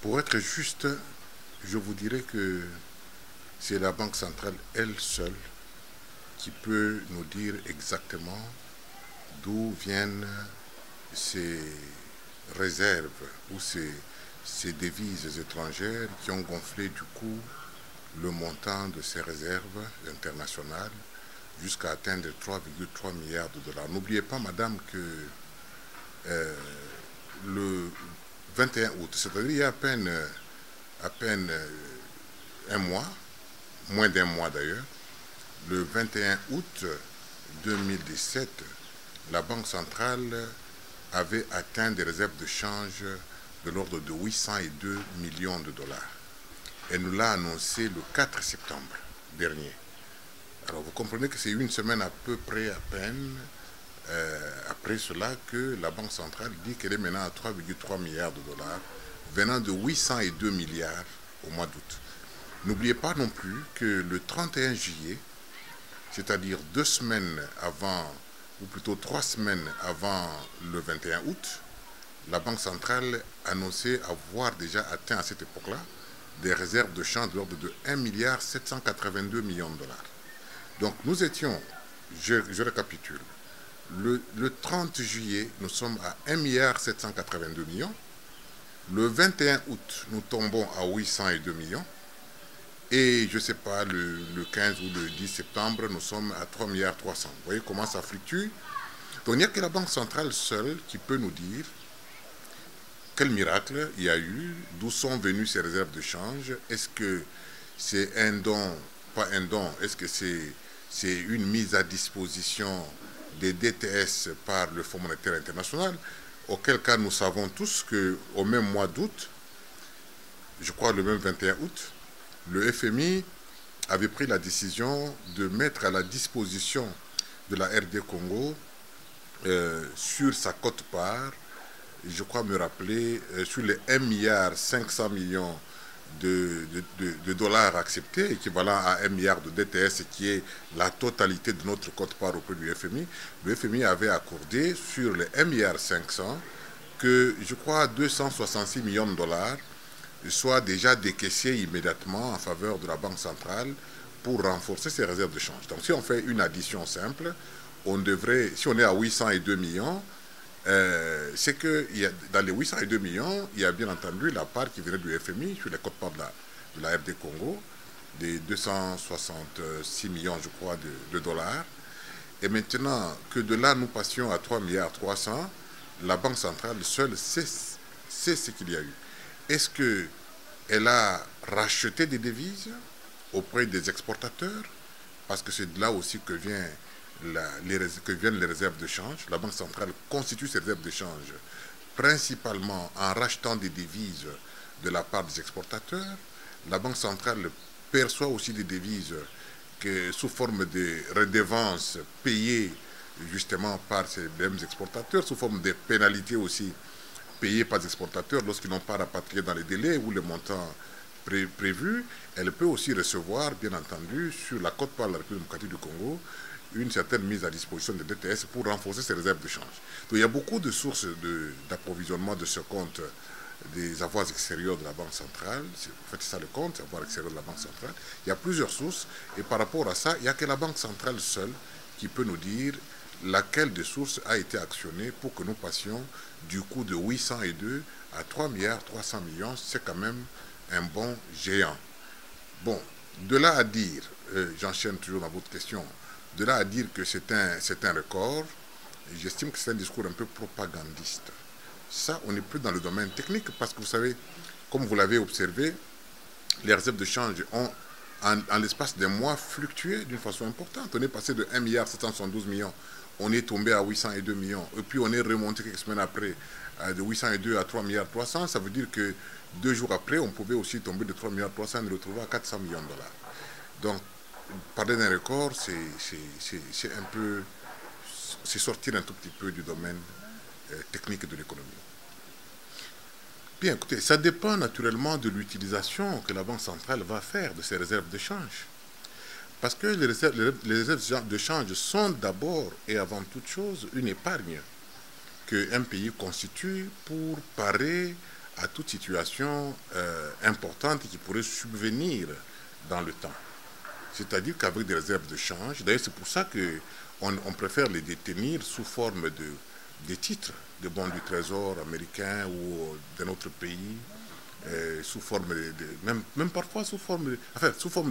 Pour être juste, je vous dirais que c'est la Banque centrale, elle seule, qui peut nous dire exactement d'où viennent ces réserves ou ces devises étrangères qui ont gonflé du coup le montant de ces réserves internationales jusqu'à atteindre 3,3 milliards de dollars. N'oubliez pas, madame, que euh, le 21 août, c'est-à-dire il y a à peine un mois, moins d'un mois d'ailleurs, le 21 août 2017, la Banque centrale avait atteint des réserves de change de l'ordre de 802 millions de dollars. Elle nous l'a annoncé le 4 septembre dernier. Alors vous comprenez que c'est une semaine à peu près à peine après cela que la Banque centrale dit qu'elle est maintenant à 3,3 milliards de dollars, venant de 802 milliards au mois d'août. N'oubliez pas non plus que le 31 juillet, c'est-à-dire 2 semaines avant, ou plutôt 3 semaines avant le 21 août, la Banque centrale annonçait avoir déjà atteint à cette époque-là des réserves de change de l'ordre de 1 milliard 782 millions de dollars. Donc nous étions, je récapitule, le 30 juillet, nous sommes à 1 milliard 782 millions. Le 21 août, nous tombons à 802 millions. Et je ne sais pas, le 15 ou le 10 septembre, nous sommes à 3 milliards 300. Vous voyez comment ça fluctue. Donc il n'y a que la Banque centrale seule qui peut nous dire quel miracle il y a eu, d'où sont venues ces réserves de change. Est-ce que c'est un don, pas un don, est-ce que c'est une mise à disposition des DTS par le Fonds monétaire international, auquel cas nous savons tous qu'au même mois d'août, je crois le même 21 août, le FMI avait pris la décision de mettre à la disposition de la RD Congo sur sa quote-part, je crois me rappeler, sur les 1 milliard 500 millions de dollars acceptés, équivalent à 1 milliard de DTS, qui est la totalité de notre quote-part auprès du FMI, le FMI avait accordé sur les 1 milliard 500 que, je crois, 266 millions de dollars soient déjà décaissés immédiatement en faveur de la Banque centrale pour renforcer ses réserves de change. Donc si on fait une addition simple, on devrait, si on est à 802 millions, c'est que dans les 802 millions, il y a bien entendu la part qui venait du FMI sur les quotes-parts de la RD Congo, des 266 millions, je crois, de dollars. Et maintenant que de là, nous passions à 3 milliards 300, la Banque centrale seule sait ce qu'il y a eu. Est-ce qu'elle a racheté des devises auprès des exportateurs? Parce que c'est de là aussi que viennent les réserves de change. La Banque centrale constitue ces réserves de change principalement en rachetant des devises de la part des exportateurs. La Banque centrale perçoit aussi des devises sous forme de redevances payées justement par ces mêmes exportateurs, sous forme de pénalités aussi payées par les exportateurs lorsqu'ils n'ont pas rapatrié dans les délais ou les montants prévus. Elle peut aussi recevoir, bien entendu, sur la quote-part de la République démocratique du Congo, une certaine mise à disposition de DTS pour renforcer ses réserves de change. Donc il y a beaucoup de sources d'approvisionnement de ce compte des avoirs extérieurs de la Banque centrale. En fait, c'est ça le compte, avoirs extérieurs de la Banque centrale. Il y a plusieurs sources et par rapport à ça, il n'y a que la Banque centrale seule qui peut nous dire laquelle des sources a été actionnée pour que nous passions du coût de 802 à 3 milliards 300 millions. C'est quand même un bon géant. Bon, de là à dire, j'enchaîne toujours dans votre question, de là à dire que c'est un record, j'estime que c'est un discours un peu propagandiste. Ça, on n'est plus dans le domaine technique parce que vous savez, comme vous l'avez observé, les réserves de change ont, en l'espace d'un mois, fluctué d'une façon importante. On est passé de 1 milliard 772 millions, on est tombé à 802 millions, et puis on est remonté quelques semaines après de 802 à 3 milliards 300. Ça veut dire que 2 jours après, on pouvait aussi tomber de 3 milliards 300 et nous retrouver à 400 millions de dollars. Donc, parler d'un record, c'est un peu, c'est sortir un tout petit peu du domaine technique de l'économie. Bien, écoutez, ça dépend naturellement de l'utilisation que la Banque centrale va faire de ces réserves de change. Parce que les réserves de change sont d'abord et avant toute chose une épargne qu'un pays constitue pour parer à toute situation importante qui pourrait subvenir dans le temps. C'est-à-dire qu'avec des réserves de change, d'ailleurs c'est pour ça qu'on préfère les détenir sous forme de titres, de bons du trésor américain ou d'un autre pays, sous forme même parfois sous forme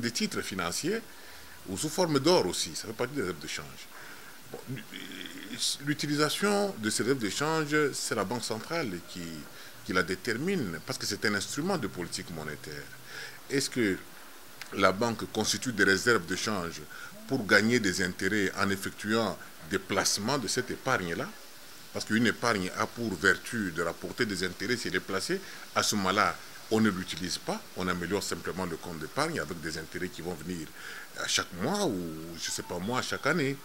de titres financiers ou sous forme d'or aussi, ça fait partie des réserves de change. Bon, l'utilisation de ces réserves de change, c'est la Banque centrale qui la détermine, parce que c'est un instrument de politique monétaire. Est-ce que la banque constitue des réserves de change pour gagner des intérêts en effectuant des placements de cette épargne-là? Parce qu'une épargne a pour vertu de rapporter des intérêts si elle est placée. À ce moment-là, on ne l'utilise pas, on améliore simplement le compte d'épargne avec des intérêts qui vont venir à chaque mois ou, je ne sais pas moi, chaque année.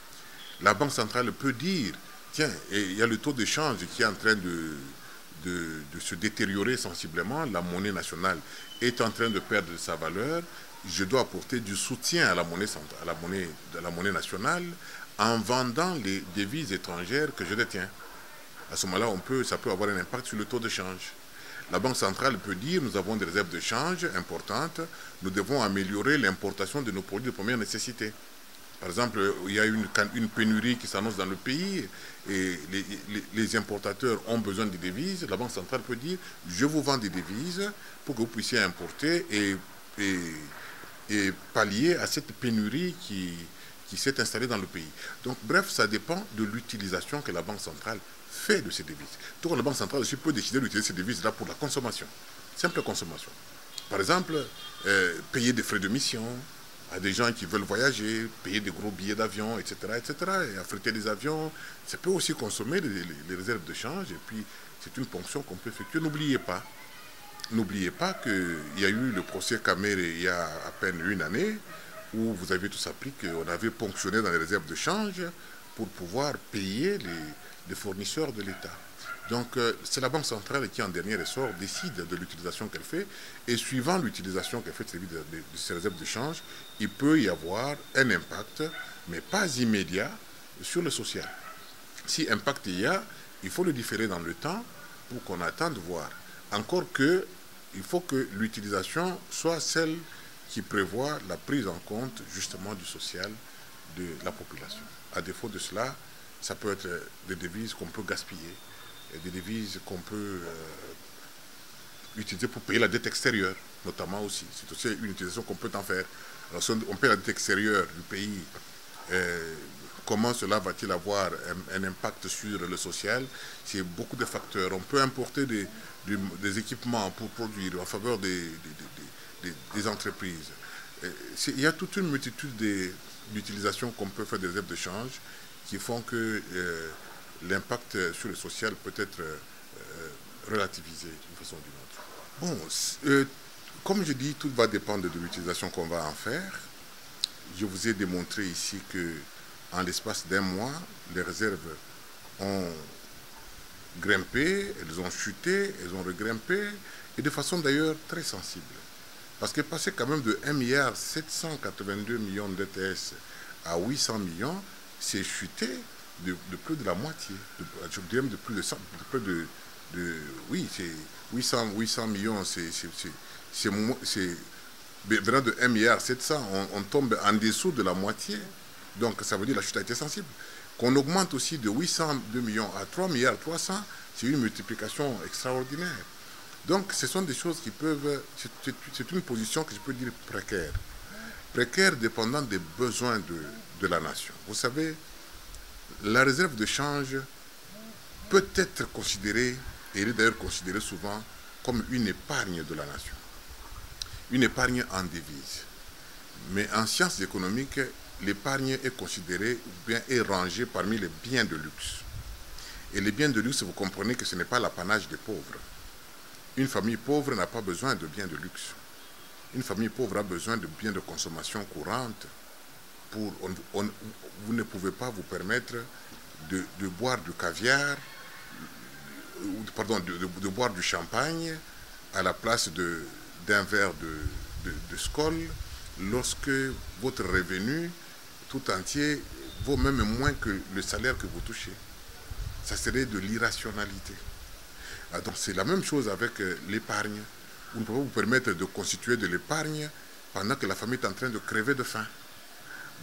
La Banque centrale peut dire, tiens, il y a le taux de change qui est en train de se détériorer sensiblement, la monnaie nationale est en train de perdre sa valeur, je dois apporter du soutien à la monnaie nationale en vendant les devises étrangères que je détiens. À ce moment-là, ça peut avoir un impact sur le taux de change. La Banque centrale peut dire, nous avons des réserves de change importantes, nous devons améliorer l'importation de nos produits de première nécessité. Par exemple, il y a une pénurie qui s'annonce dans le pays et les importateurs ont besoin de devises. La Banque centrale peut dire, je vous vends des devises pour que vous puissiez importer et pallier à cette pénurie qui s'est installée dans le pays. Donc, bref, ça dépend de l'utilisation que la Banque centrale fait de ces devises. Donc, la Banque centrale aussi peut décider d'utiliser ces devises-là pour la consommation, simple consommation. Par exemple, payer des frais de mission à des gens qui veulent voyager, payer des gros billets d'avion, etc., etc., et affréter des avions. Ça peut aussi consommer les réserves de change, et puis c'est une fonction qu'on peut effectuer. N'oubliez pas qu'il y a eu le procès Kamere il y a à peine une année, où vous avez tous appris qu'on avait ponctionné dans les réserves de change pour pouvoir payer les fournisseurs de l'État. Donc, c'est la Banque centrale qui, en dernier ressort, décide de l'utilisation qu'elle fait. Et suivant l'utilisation qu'elle fait de ces réserves de change, il peut y avoir un impact, mais pas immédiat, sur le social. Si impact il y a, il faut le différer dans le temps pour qu'on attende de voir. Encore que, il faut que l'utilisation soit celle qui prévoit la prise en compte, justement, du social de la population. À défaut de cela, ça peut être des devises qu'on peut gaspiller, des devises qu'on peut utiliser pour payer la dette extérieure, notamment aussi. C'est aussi une utilisation qu'on peut en faire. Alors, si on paye la dette extérieure du pays, comment cela va-t-il avoir un impact sur le social? C'est beaucoup de facteurs. On peut importer des équipements pour produire en faveur des entreprises. Il y a toute une multitude d'utilisations qu'on peut faire des réserves de change qui font que l'impact sur le social peut être relativisé d'une façon ou d'une autre. Bon, comme je dis, tout va dépendre de l'utilisation qu'on va en faire. Je vous ai démontré ici que en l'espace d'un mois, les réserves ont grimpé, elles ont chuté, elles ont regrimpé, et de façon d'ailleurs très sensible. Parce que passer quand même de 1,782 milliard d'ETS à 800 millions, c'est chuté de plus de la moitié. Je dirais même de plus de 100, oui, c'est 800 millions, venant de 1,7 milliard, on tombe en dessous de la moitié. Donc ça veut dire que la chute a été sensible. Qu'on augmente aussi de 802 millions à 3 milliards 300, c'est une multiplication extraordinaire. Donc ce sont des choses qui peuvent... C'est une position que je peux dire précaire. Précaire dépendant des besoins de la nation. Vous savez, la réserve de change peut être considérée, et elle est d'ailleurs considérée souvent, comme une épargne de la nation. Une épargne en devise. Mais en sciences économiques, l'épargne est considérée ou bien est rangée parmi les biens de luxe. Et les biens de luxe, vous comprenez que ce n'est pas l'apanage des pauvres. Une famille pauvre n'a pas besoin de biens de luxe. Une famille pauvre a besoin de biens de consommation courante. Vous ne pouvez pas vous permettre de boire du caviar, pardon, de boire du champagne à la place d'un verre de Skol lorsque votre revenu tout entier vaut même moins que le salaire que vous touchez. Ça serait de l'irrationalité. Ah, donc c'est la même chose avec l'épargne. Vous ne pouvez pas vous permettre de constituer de l'épargne pendant que la famille est en train de crever de faim.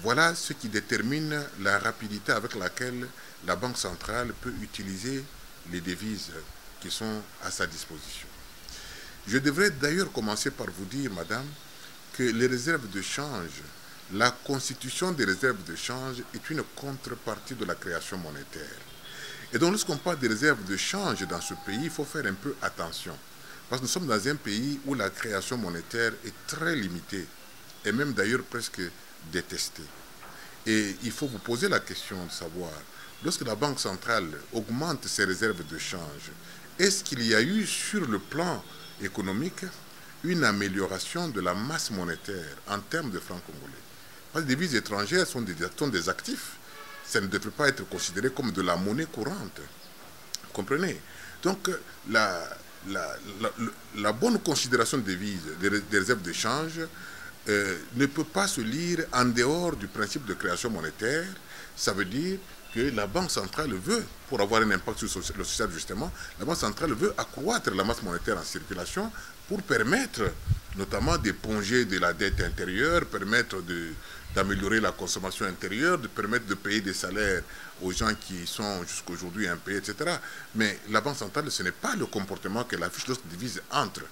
Voilà ce qui détermine la rapidité avec laquelle la Banque centrale peut utiliser les devises qui sont à sa disposition. Je devrais d'ailleurs commencer par vous dire, madame, que les réserves de change, la constitution des réserves de change est une contrepartie de la création monétaire. Et donc lorsqu'on parle des réserves de change dans ce pays, il faut faire un peu attention. Parce que nous sommes dans un pays où la création monétaire est très limitée et même d'ailleurs presque détestée. Et il faut vous poser la question de savoir, lorsque la Banque centrale augmente ses réserves de change, est-ce qu'il y a eu sur le plan économique une amélioration de la masse monétaire en termes de francs congolais? Parce que les devises étrangères sont des actifs. Ça ne devrait pas être considéré comme de la monnaie courante. Vous comprenez? Donc, la bonne considération des devises, des réserves d'échange, ne peut pas se lire en dehors du principe de création monétaire. Ça veut dire que la Banque centrale veut, pour avoir un impact sur le social justement, la Banque centrale veut accroître la masse monétaire en circulation pour permettre notamment d'éponger de la dette intérieure, permettre d'améliorer la consommation intérieure, de permettre de payer des salaires aux gens qui sont jusqu'à aujourd'hui impayés, etc. Mais la Banque centrale, ce n'est pas le comportement qu'elle affiche lorsque les devises entrent,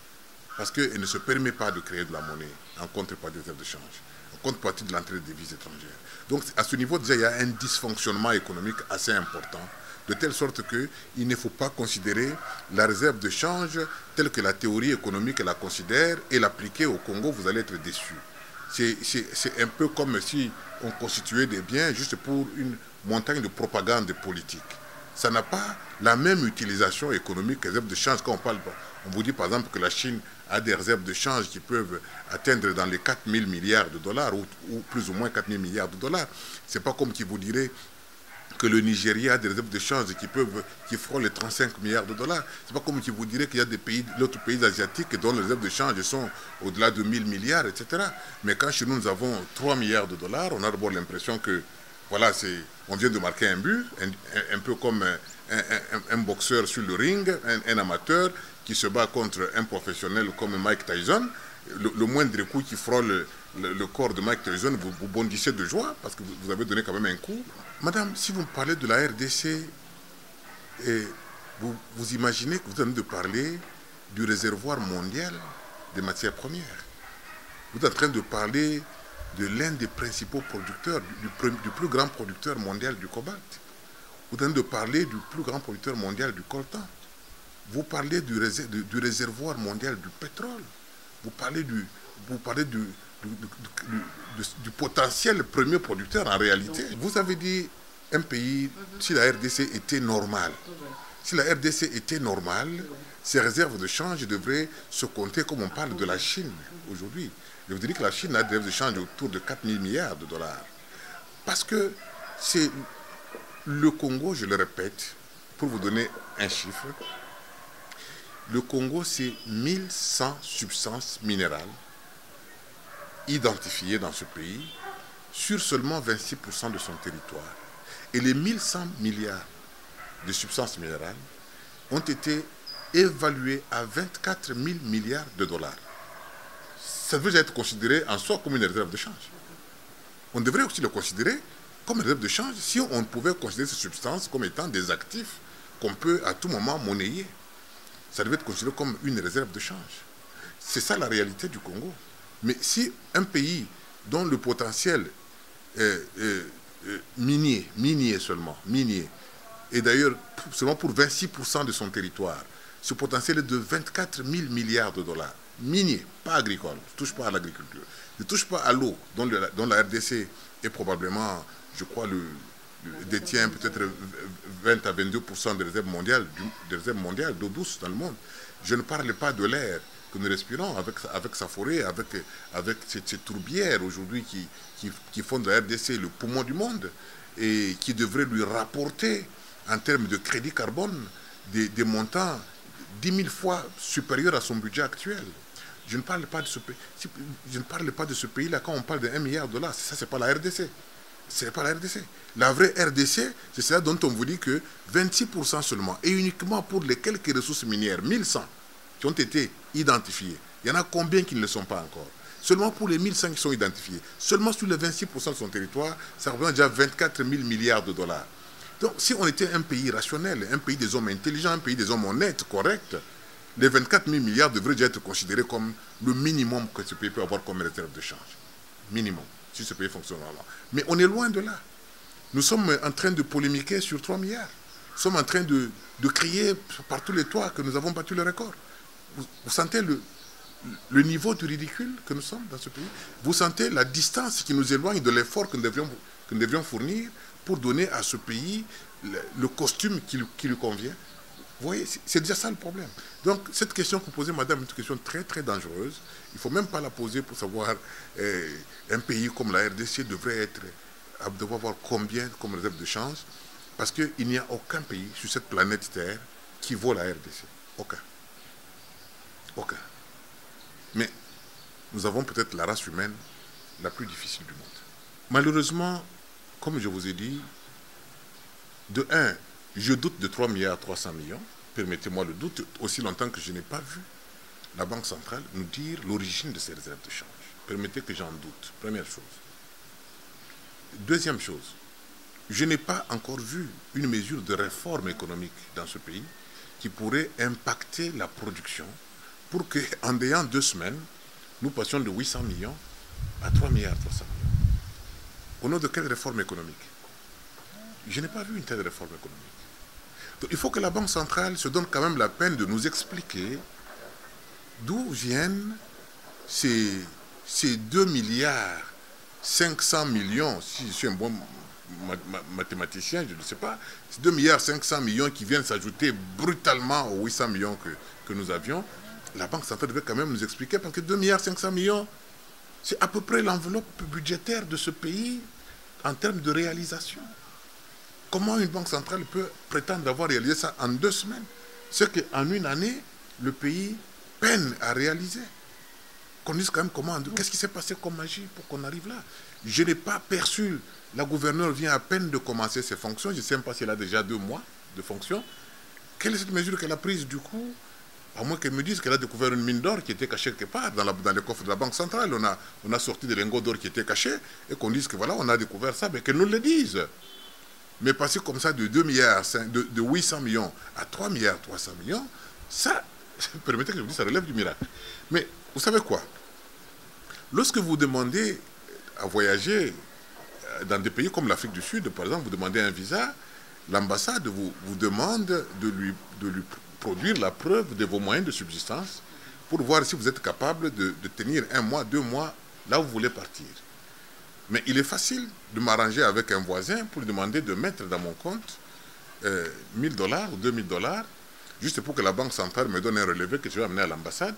parce qu'elle ne se permet pas de créer de la monnaie en contrepartie des réserves de change, en contrepartie de l'entrée des devises étrangères. Donc à ce niveau, déjà, il y a un dysfonctionnement économique assez important, de telle sorte qu'il ne faut pas considérer la réserve de change telle que la théorie économique la considère et l'appliquer au Congo, vous allez être déçus. C'est un peu comme si on constituait des biens juste pour une montagne de propagande politique. Ça n'a pas la même utilisation économique que les réserves de change. Quand on vous dit par exemple que la Chine a des réserves de change qui peuvent atteindre dans les 4 000 milliards de dollars ou plus ou moins 4 000 milliards de dollars. C'est pas comme qui vous dirait que le Nigeria a des réserves de change qui frôlent les 35 milliards de dollars. C'est pas comme qui vous dirait qu'il y a des pays, d'autres pays asiatiques dont les réserves de change sont au-delà de 1000 milliards, etc. Mais quand chez nous, nous avons 3 milliards de dollars, on a d'abord l'impression que, voilà, on vient de marquer un but, un peu comme un boxeur sur le ring, un amateur qui se bat contre un professionnel comme Mike Tyson. Le moindre coup qui frôle le corps de Mike Tyson, vous bondissez de joie parce que vous avez donné quand même un coup. Madame, si vous me parlez de la RDC, vous imaginez que vous êtes en train de parler du réservoir mondial des matières premières. Vous êtes en train de parler de l'un des principaux producteurs, du plus grand producteur mondial du cobalt. Vous êtes en train de parler du plus grand producteur mondial du coltan. Vous parlez du réservoir mondial du pétrole. Vous parlez du potentiel premier producteur en réalité. Vous avez dit un pays, si la RDC était normale, si la RDC était normale, ses réserves de change devraient se compter comme on parle de la Chine aujourd'hui. Je vous dis que la Chine a des réserves de change autour de 4 000 milliards de dollars. Parce que c'est le Congo, je le répète, pour vous donner un chiffre, le Congo, c'est 1100 substances minérales identifiées dans ce pays sur seulement 26% de son territoire. Et les 1100 milliards de substances minérales ont été évaluées à 24 000 milliards de dollars. Ça devrait être considéré en soi comme une réserve de change. On devrait aussi le considérer comme une réserve de change si on pouvait considérer ces substances comme étant des actifs qu'on peut à tout moment monnayer. Ça devait être considéré comme une réserve de change. C'est ça la réalité du Congo. Mais si un pays dont le potentiel minier seulement, et d'ailleurs seulement pour 26% de son territoire, ce potentiel est de 24 000 milliards de dollars, minier, pas agricole, ne touche pas à l'agriculture, ne touche pas à l'eau, dont la RDC est probablement, je crois, détient peut-être 20 à 22% des réserves mondiales d'eau douce dans le monde. Je ne parle pas de l'air que nous respirons avec sa forêt, avec ces tourbières aujourd'hui qui font de la RDC le poumon du monde et qui devraient lui rapporter en termes de crédit carbone des montants 10 000 fois supérieurs à son budget actuel. Je ne parle pas de ce pays. Je ne parle pas de ce pays-là quand on parle de 1 milliard de dollars. Ça, ce n'est pas la RDC. Ce n'est pas la RDC. La vraie RDC, c'est celle dont on vous dit que 26% seulement, et uniquement pour les quelques ressources minières, 1100, qui ont été identifiées. Il y en a combien qui ne le sont pas encore? Seulement pour les 1100 qui sont identifiés. Seulement sur les 26% de son territoire, ça représente déjà 24 000 milliards de dollars. Donc, si on était un pays rationnel, un pays des hommes intelligents, un pays des hommes honnêtes, corrects, les 24 000 milliards devraient déjà être considérés comme le minimum que ce pays peut avoir comme réserve de change. Minimum, si ce pays fonctionne vraiment. Mais on est loin de là. Nous sommes en train de polémiquer sur 3 milliards. Nous sommes en train de crier par tous les toits que nous avons battu le record. Vous sentez le niveau du ridicule que nous sommes dans ce pays? Vous sentez la distance qui nous éloigne de l'effort que nous devrions fournir pour donner à ce pays le costume qui lui convient? Vous voyez, c'est déjà ça le problème. Donc, cette question que vous posez, madame, est une question très, très dangereuse. Il ne faut même pas la poser pour savoir un pays comme la RDC devrait avoir combien comme réserve de change, parce qu'il n'y a aucun pays sur cette planète Terre qui vaut la RDC. Aucun. Aucun. Mais nous avons peut-être la race humaine la plus difficile du monde. Malheureusement, comme je vous ai dit, de un, je doute de 3 milliards 300 millions. Permettez-moi le doute, aussi longtemps que je n'ai pas vu la Banque centrale nous dire l'origine de ces réserves de change. Permettez que j'en doute. Première chose. Deuxième chose, je n'ai pas encore vu une mesure de réforme économique dans ce pays qui pourrait impacter la production pour qu'en ayant 2 semaines, nous passions de 800 millions à 3 milliards 300 millions. Au nom de quelle réforme économique? Je n'ai pas vu une telle réforme économique. Donc, il faut que la Banque centrale se donne quand même la peine de nous expliquer d'où viennent ces 2 milliards 500 millions, si je suis un bon mathématicien, je ne sais pas, ces 2 milliards 500 millions qui viennent s'ajouter brutalement aux 800 millions que nous avions. La Banque centrale devait quand même nous expliquer, parce que 2 milliards 500 millions, c'est à peu près l'enveloppe budgétaire de ce pays en termes de réalisation. Comment une banque centrale peut prétendre avoir réalisé ça en 2 semaines? C'est qu'en une année, le pays peine à réaliser. Qu'on dise quand même comment, qu'est-ce qui s'est passé comme magie pour qu'on arrive là? Je n'ai pas perçu, la gouverneure vient à peine de commencer ses fonctions, je ne sais même pas si elle a déjà 2 mois de fonctions. Quelle est cette mesure qu'elle a prise du coup? À moins qu'elle me dise qu'elle a découvert une mine d'or qui était cachée quelque part dans les coffres de la Banque centrale. On a sorti des lingots d'or qui étaient cachés et qu'on dise que voilà, on a découvert ça, mais qu'elle nous le dise. Mais passer comme ça de 2 milliards, de 800 millions à 3 milliards 300 millions, ça, permettez que je vous dise, ça relève du miracle. Mais vous savez quoi? Lorsque vous demandez à voyager dans des pays comme l'Afrique du Sud, par exemple, vous demandez un visa, l'ambassade vous demande de lui produire la preuve de vos moyens de subsistance pour voir si vous êtes capable de tenir 1 mois, 2 mois là où vous voulez partir. Mais il est facile de m'arranger avec un voisin pour lui demander de mettre dans mon compte 1 000 $ ou 2 000 $, juste pour que la Banque centrale me donne un relevé que je vais amener à l'ambassade,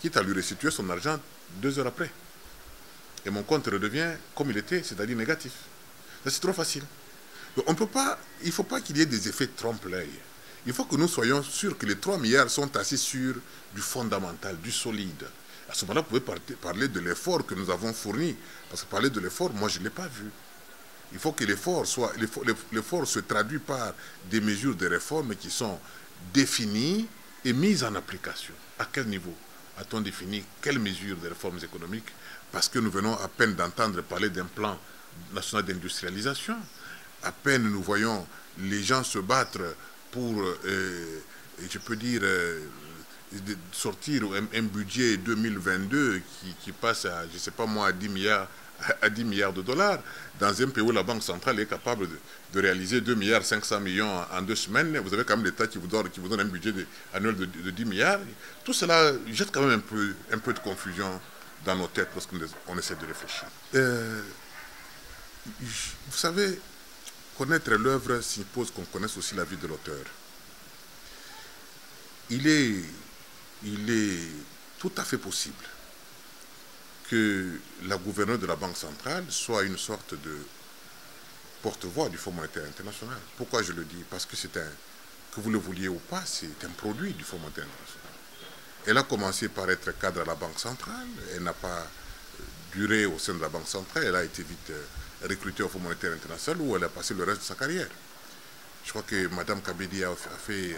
quitte à lui restituer son argent 2 heures après. Et mon compte redevient comme il était, c'est-à-dire négatif. C'est trop facile. Donc on peut pas, il ne faut pas qu'il y ait des effets trompe-l'œil. Il faut que nous soyons sûrs que les 3 milliards sont assis sur du fondamental, du solide. À ce moment-là, vous pouvez parler de l'effort que nous avons fourni. Parce que parler de l'effort, moi, je ne l'ai pas vu. Il faut que l'effort se traduise par des mesures de réforme qui sont définies et mises en application. À quel niveau a-t-on défini quelles mesures de réformes économiques? Parce que nous venons à peine d'entendre parler d'un plan national d'industrialisation. À peine nous voyons les gens se battre pour, je peux dire, sortir un budget 2022 qui passe à, je ne sais pas moi, à 10 milliards de dollars, dans un pays où la Banque centrale est capable de réaliser 2 milliards 500 millions en 2 semaines. Vous avez quand même l'État qui vous donne un budget annuel de 10 milliards. Tout cela jette quand même un peu de confusion dans nos têtes lorsqu'on essaie de réfléchir. Vous savez, connaître l'œuvre suppose qu'on connaisse aussi la vie de l'auteur. Il est tout à fait possible que la gouverneure de la Banque centrale soit une sorte de porte-voix du Fonds monétaire international. Pourquoi je le dis? Parce que que vous le vouliez ou pas, c'est un produit du Fonds monétaire international. Elle a commencé par être cadre à la Banque centrale, elle n'a pas duré au sein de la Banque centrale, elle a été vite recrutée au Fonds monétaire international où elle a passé le reste de sa carrière. Je crois que Mme Kabedi a fait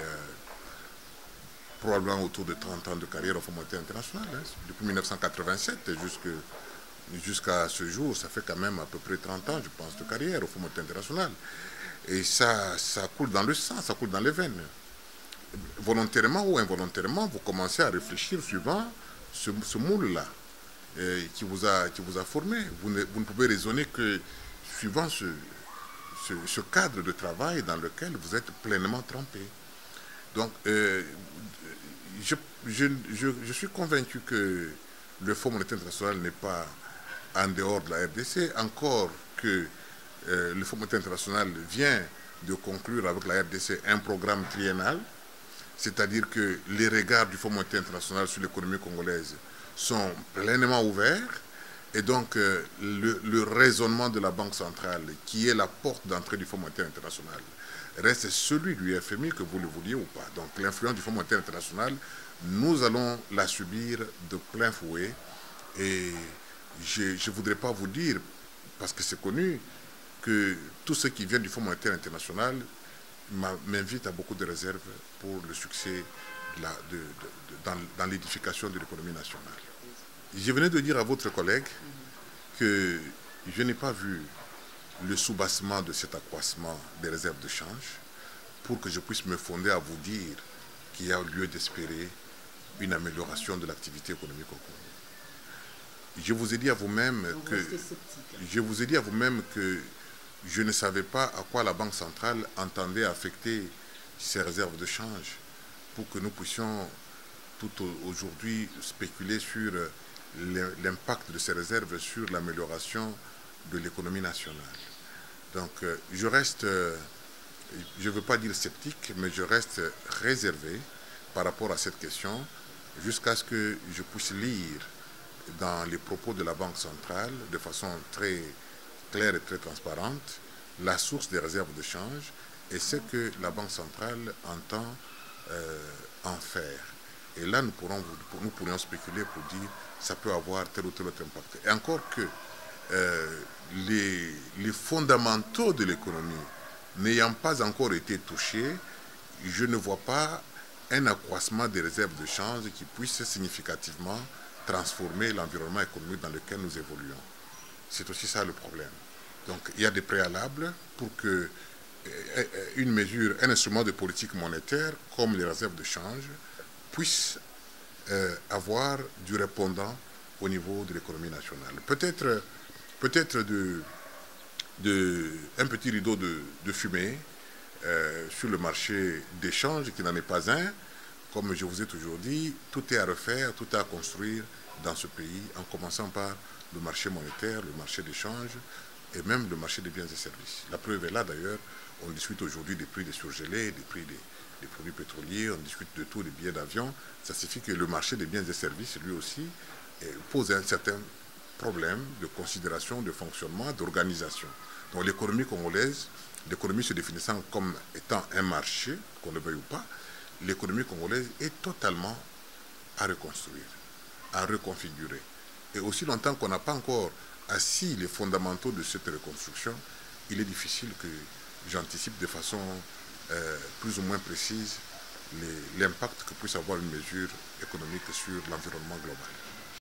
probablement autour de 30 ans de carrière au Fonds monétaire international. Hein. Depuis 1987 jusqu'à ce jour, ça fait quand même à peu près 30 ans, je pense, de carrière au Fonds monétaire international. Et ça coule dans le sang, ça coule dans les veines. Volontairement ou involontairement, vous commencez à réfléchir suivant ce moule-là qui vous a formé. Vous ne pouvez raisonner que suivant ce cadre de travail dans lequel vous êtes pleinement trempé. Donc, je suis convaincu que le Fonds monétaire international n'est pas en dehors de la RDC, encore que le Fonds monétaire international vient de conclure avec la RDC un programme triennal, c'est-à-dire que les regards du Fonds monétaire international sur l'économie congolaise sont pleinement ouverts, et donc le raisonnement de la Banque centrale, qui est la porte d'entrée du Fonds monétaire international, reste celui du FMI, que vous le vouliez ou pas. Donc l'influence du Fonds monétaire international, nous allons la subir de plein fouet, et je ne voudrais pas vous dire, parce que c'est connu, que tout ce qui vient du Fonds monétaire international m'invite à beaucoup de réserves pour le succès dans l'édification de l'économie nationale. Je venais de dire à votre collègue que je n'ai pas vu le soubassement de cet accroissement des réserves de change pour que je puisse me fonder à vous dire qu'il y a lieu d'espérer une amélioration de l'activité économique au Congo. Je vous ai dit à vous-même que je ne savais pas à quoi la Banque centrale entendait affecter ces réserves de change pour que nous puissions tout aujourd'hui spéculer sur l'impact de ces réserves sur l'amélioration de l'économie nationale. Donc je reste, je ne veux pas dire sceptique, mais je reste réservé par rapport à cette question jusqu'à ce que je puisse lire dans les propos de la Banque centrale de façon très claire et très transparente la source des réserves de change et ce que la Banque centrale entend en faire. Et là, nous pourrions spéculer pour dire que ça peut avoir tel ou tel autre impact. Et encore que les fondamentaux de l'économie n'ayant pas encore été touchés, je ne vois pas un accroissement des réserves de change qui puisse significativement transformer l'environnement économique dans lequel nous évoluons. C'est aussi ça le problème. Donc il y a des préalables pour que une mesure, un instrument de politique monétaire comme les réserves de change puisse avoir du répondant au niveau de l'économie nationale. Peut-être un petit rideau de fumée sur le marché d'échange qui n'en est pas un. Comme je vous ai toujours dit, tout est à refaire, tout est à construire dans ce pays, en commençant par le marché monétaire, le marché d'échange et même le marché des biens et services. La preuve est là d'ailleurs, on discute aujourd'hui des prix des surgelés, des prix des produits pétroliers, on discute de tout, des billets d'avion. Ça signifie que le marché des biens et services, lui aussi, pose un certain problème de considération, de fonctionnement, d'organisation. Donc l'économie congolaise, l'économie se définissant comme étant un marché, qu'on le veuille ou pas, l'économie congolaise est totalement à reconstruire, à reconfigurer. Et aussi longtemps qu'on n'a pas encore assis les fondamentaux de cette reconstruction, il est difficile que j'anticipe de façon plus ou moins précise l'impact que puisse avoir une mesure économique sur l'environnement global.